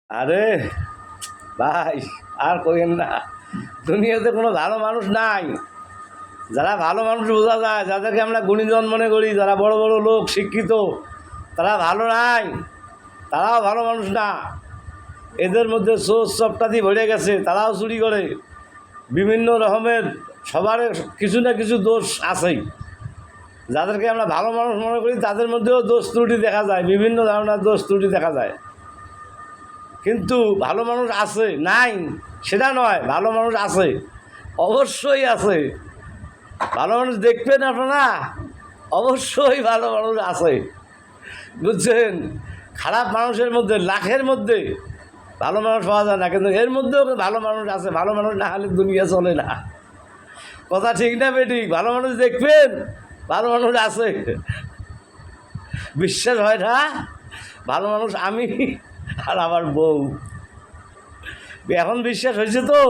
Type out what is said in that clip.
আরে ভাই, আর কইেন না, দুনিয়াতে কোনো ভালো মানুষ নাই। যারা ভালো মানুষ বোঝা যায়, যাদেরকে আমরা গুণীজন মনে করি, যারা বড় বড় লোক শিক্ষিত, তারা ভালো নাই, তারাও ভালো মানুষ না। এদের মধ্যে সোচ চপটাতি ভরে গেছে, তারাও চুরি করে। বিভিন্ন রকমের সবার কিছু না কিছু দোষ আছেই। যাদেরকে আমরা ভালো মানুষ মনে করি তাদের মধ্যেও দোষ ত্রুটি দেখা যায়, বিভিন্ন ধরনের দোষ ত্রুটি দেখা যায়। কিন্তু ভালো মানুষ আছে নাই সেটা নয়, ভালো মানুষ আছে, অবশ্যই আছে। ভালো মানুষ দেখবেন আপনারা, অবশ্যই ভালো মানুষ আছে, বুঝছেন। খারাপ মানুষের মধ্যে লাখের মধ্যে ভালো মানুষ পাওয়া যায় না, কিন্তু এর মধ্যেও ভালো মানুষ আছে। ভালো মানুষ না হলে দুনিয়া চলে না, কথা ঠিক না বেঠিক? ভালো মানুষ দেখবেন, ভালো মানুষ আছে, বিশ্বাস হয় না? ভালো মানুষ আমি আর আমার বউ, এখন বিশ্বাস হয়েছে তো?